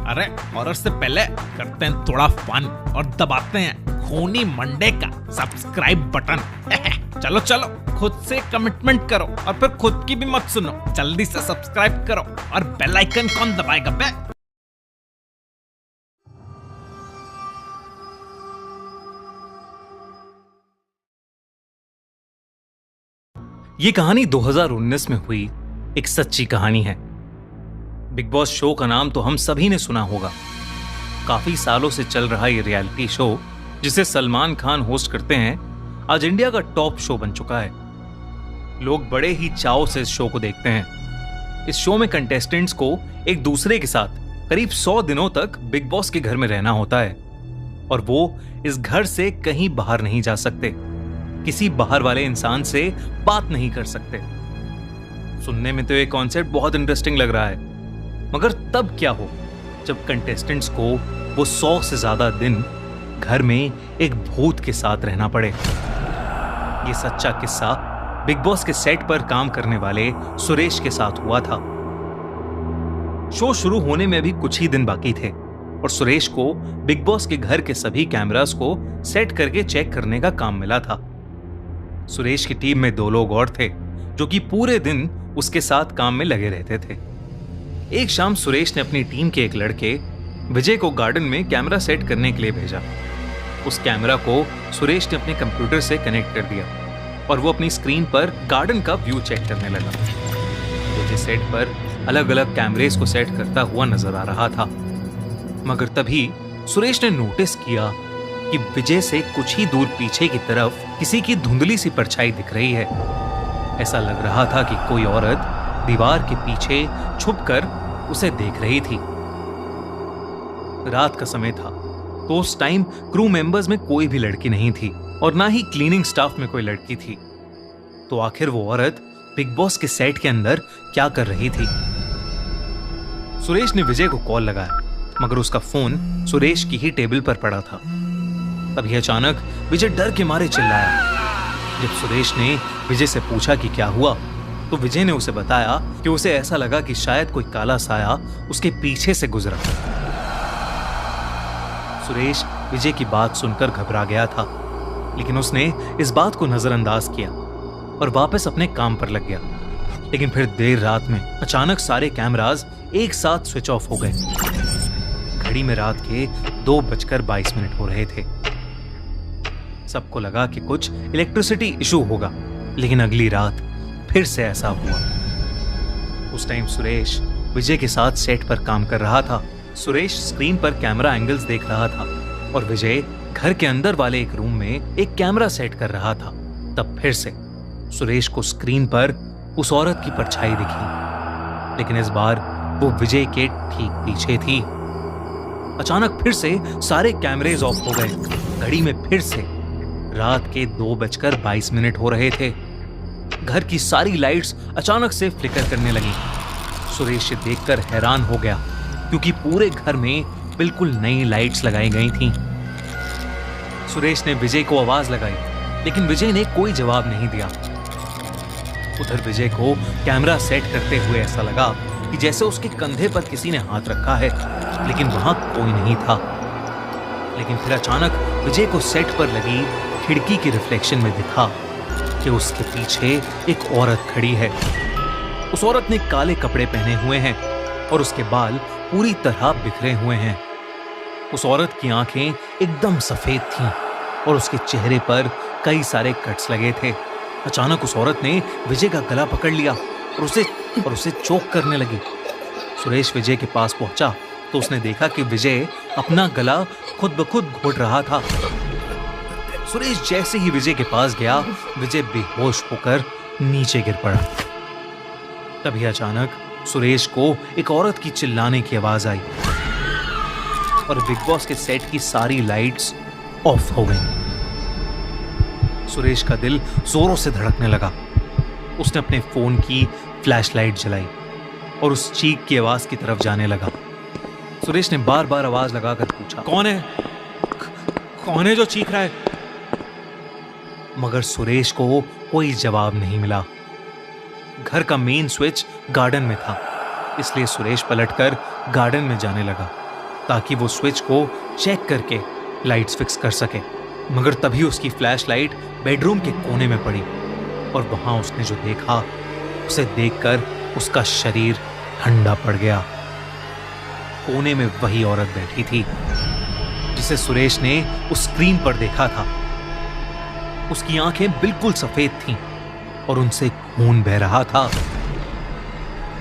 अरे हॉरर से पहले करते हैं थोड़ा फन और दबाते हैं खूनी मंडे का सब्सक्राइब बटन। चलो चलो खुद से कमिटमेंट करो और फिर खुद की भी मत सुनो, जल्दी से सब्सक्राइब करो और बेल आइकन कौन दबाएगा बे? ये कहानी 2019 में हुई एक सच्ची कहानी है। बिग बॉस शो का नाम तो हम सभी ने सुना होगा। काफी सालों से चल रहा ये रियलिटी शो जिसे सलमान खान होस्ट करते हैं, आज इंडिया का टॉप शो बन चुका है। लोग बड़े ही चाव से इस शो को देखते हैं। इस शो में कंटेस्टेंट्स को एक दूसरे के साथ करीब 100 दिनों तक बिग बॉस के घर में रहना होता है और वो इस घर से कहीं बाहर नहीं जा सकते, किसी बाहर वाले इंसान से बात नहीं कर सकते। सुनने में तो ये कॉन्सेप्ट बहुत इंटरेस्टिंग लग रहा है, मगर तब क्या हो जब कंटेस्टेंट्स को वो 100 से ज्यादा दिन घर में एक भूत के साथ रहना पड़े। ये सच्चा किस्सा बिग बॉस के सेट पर काम करने वाले सुरेश के साथ हुआ था। शो शुरू होने में भी कुछ ही दिन बाकी थे और सुरेश को बिग बॉस के घर के सभी कैमरास को सेट करके चेक करने का काम मिला था। सुरेश की टीम में 2 लोग और थे जो कि पूरे दिन उसके साथ काम में लगे रहते थे। एक शाम सुरेश ने अपनी टीम के एक लड़के विजय को गार्डन में कैमरा सेट करने के लिए भेजा। उस कैमरा को सुरेश ने अपने कंप्यूटर से कनेक्ट कर दिया और वो अपनी स्क्रीन पर गार्डन का व्यू चेक करने लगा। विजय सेट पर अलग अलग कैमरेस को सेट करता हुआ नजर आ रहा था, मगर तभी सुरेश ने नोटिस किया कि विजय से कुछ ही दूर पीछे की तरफ किसी की धुंधली सी परछाई दिख रही है। ऐसा लग रहा था कि कोई औरत दीवार के पीछे छुपकर उसे देख रही थी। रात का समय था तो उस टाइम क्रू मेंबर्स में कोई भी लड़की नहीं थी और ना ही क्लीनिंग स्टाफ में कोई लड़की थी। तो आखिर वो औरत बिग बॉस के सेट के अंदर क्या कर रही थी? सुरेश ने विजय को कॉल लगाया, मगर उसका फोन सुरेश की ही टेबल पर पड़ा था। तभी अचानक विजय डर के मारे चिल्लाया। जब सुरेश ने विजय से पूछा कि क्या हुआ, तो विजय ने उसे बताया कि उसे ऐसा लगा कि शायद कोई काला साया उसके पीछे से गुजरा। सुरेश विजय की बात सुनकर घबरा गया था, लेकिन उसने इस बात को नजरअंदाज किया और वापस अपने काम पर लग गया। लेकिन फिर देर रात में अचानक सारे कैमरास एक साथ स्विच ऑफ हो गए। घड़ी में रात के 2:22 हो रहे थे। सबको लगा कि कुछ इलेक्ट्रिसिटी इशू होगा, लेकिन अगली रात फिर से ऐसा हुआ। उस टाइम सुरेश विजय के साथ सेट पर काम कर रहा था। सुरेश स्क्रीन पर कैमरा एंगल्स देख रहा था और विजय घर के अंदर वाले एक रूम में एक कैमरा सेट कर रहा था। तब फिर से सुरेश को स्क्रीन पर उस औरत की परछाई दिखी, लेकिन इस बार वो विजय के ठीक पीछे थी। अचानक फिर से सारे कैमरेज ऑफ हो गए। घड़ी में फिर से रात के 2:22 हो रहे थे। घर की सारी लाइट्स अचानक से फ्लिकर करने लगी। सुरेश देखकर हैरान हो गया, क्योंकि पूरे घर में बिल्कुल नई लाइट्स लगाई गई थीं। सुरेश ने विजय को आवाज लगाई, लेकिन विजय ने कोई जवाब नहीं दिया। उधर विजय को कैमरा सेट करते हुए ऐसा लगा कि जैसे उसके कंधे पर किसी ने हाथ रखा है, लेकिन वहां कोई नहीं था। लेकिन फिर अचानक विजय को सेट पर लगी खिड़की की रिफ्लेक्शन में दिखा कि उसके पीछे एक औरत खड़ी है। उस औरत ने काले कपड़े पहने हुए हैं और उसके बाल पूरी तरह बिखरे हुए हैं। उस औरत की आंखें एकदम सफेद थीं और उसके चेहरे पर कई सारे कट्स लगे थे। अचानक उस औरत ने विजय का गला पकड़ लिया और उसे चोक करने लगी। सुरेश विजय के पास पहुंचा तो उसने देखा कि विजय अपना गला खुद ब खुद घोट रहा था। सुरेश जैसे ही विजय के पास गया, विजय बेहोश होकर नीचे गिर पड़ा। तभी अचानक सुरेश को एक औरत की चिल्लाने की आवाज आई और बिग बॉस के सेट की सारी लाइट्स ऑफ हो गई। सुरेश का दिल जोरों से धड़कने लगा। उसने अपने फोन की फ्लैशलाइट जलाई और उस चीख की आवाज की तरफ जाने लगा। सुरेश ने बार बार आवाज लगाकर पूछा, कौन है जो चीख रहा है? मगर सुरेश को कोई जवाब नहीं मिला। घर का मेन स्विच गार्डन में था, इसलिए सुरेश पलटकर गार्डन में जाने लगा ताकि वो स्विच को चेक करके लाइट्स फिक्स कर सके। मगर तभी उसकी फ्लैशलाइट बेडरूम के कोने में पड़ी और वहां उसने जो देखा, उसे देखकर उसका शरीर ठंडा पड़ गया। कोने में वही औरत बैठी थी जिसे सुरेश ने उस स्क्रीन पर देखा था। उसकी आंखें बिल्कुल सफेद थीं और उनसे खून बह रहा था।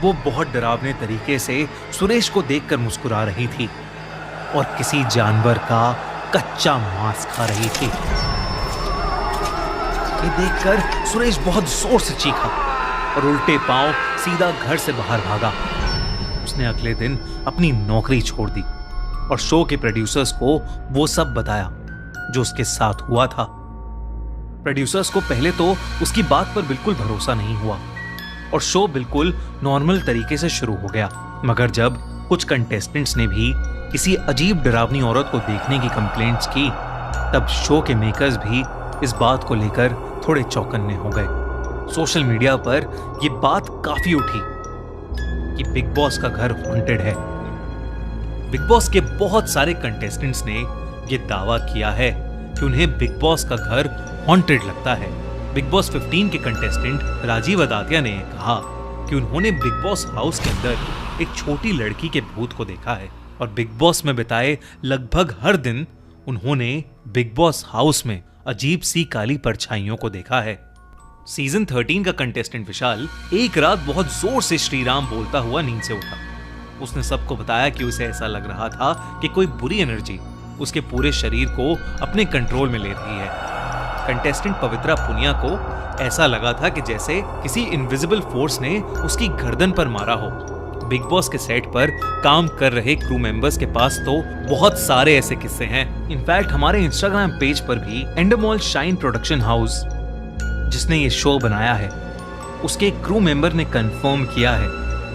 वो बहुत डरावने तरीके से सुरेश को देखकर मुस्कुरा रही थी और किसी जानवर का कच्चा मांस खा रही थी। ये देखकर सुरेश बहुत जोर से चीखा और उल्टे पांव सीधा घर से बाहर भागा। उसने अगले दिन अपनी नौकरी छोड़ दी और शो के प्रोड्यूसर्स को वो सब बताया जो उसके साथ हुआ था। प्रोड्यूसर्स को पहले तो उसकी बात पर बिल्कुल भरोसा नहीं हुआ और शो बिल्कुल नॉर्मल तरीके से शुरू हो गया। मगर जब कुछ कंटेस्टेंट्स ने भी किसी अजीब डरावनी औरत को देखने की कंप्लेंट्स की, तब शो के मेकर्स भी इस बात को लेकर थोड़े चौकन्ने हो गए। सोशल मीडिया पर यह बात काफी उठी कि बिग बॉस का घर हॉन्टेड है। बिग बॉस के बहुत सारे कंटेस्टेंट्स ने यह दावा किया है कि उन्हें बिग बॉस का घर हॉन्टेड लगता है। बिग बॉस 15 के कंटेस्टेंट राजीव अदातिया ने कहा कि उन्होंने बिग बॉस हाउस के अंदर एक छोटी लड़की के भूत को देखा है और बिग बॉस में बिताए लगभग हर दिन उन्होंने बिग बॉस हाउस में अजीब सी काली परछाइयों को देखा है। सीजन 13 का कंटेस्टेंट विशाल एक रात बहुत जोर से श्री राम बोलता हुआ नींद से उठा। उसने सबको बताया कि उसे ऐसा लग रहा था कि कोई बुरी एनर्जी उसके पूरे शरीर को अपने कंट्रोल में ले रही है। कंटेस्टेंट पवित्रा पुनिया को ऐसा लगा था कि जैसे किसी इनविजिबल फोर्स ने उसकी गर्दन पर मारा हो। बिग बॉस के सेट पर काम कर रहे क्रू मेंबर्स के पास तो बहुत सारे ऐसे किस्से हैं। इनफैक्ट हमारे इंस्टाग्राम पेज पर भी एंडरमॉल शाइन प्रोडक्शन हाउस, जिसने ये शो बनाया है, उसके एक क्रू मेंबर ने कंफर्म किया है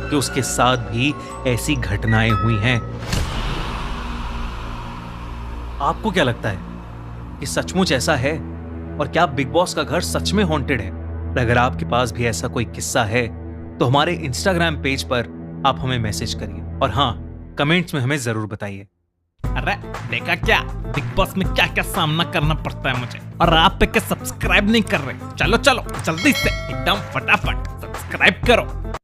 कि उसके साथ भी ऐसी घटनाएं हुई हैं। आपको क्या लगता है कि सचमुच ऐसा है और क्या बिग बॉस का घर सच में हॉन्टेड है? अगर आपके पास भी ऐसा कोई किस्सा है तो हमारे इंस्टाग्राम पेज पर आप हमें मैसेज करिए और हाँ, कमेंट्स में हमें जरूर बताइए। अरे देखा क्या, बिग बॉस में क्या क्या सामना करना पड़ता है मुझे, और आप पे क्या सब्सक्राइब नहीं कर रहे? चलो चलो जल्दी से एकदम फटाफट सब्सक्राइब करो।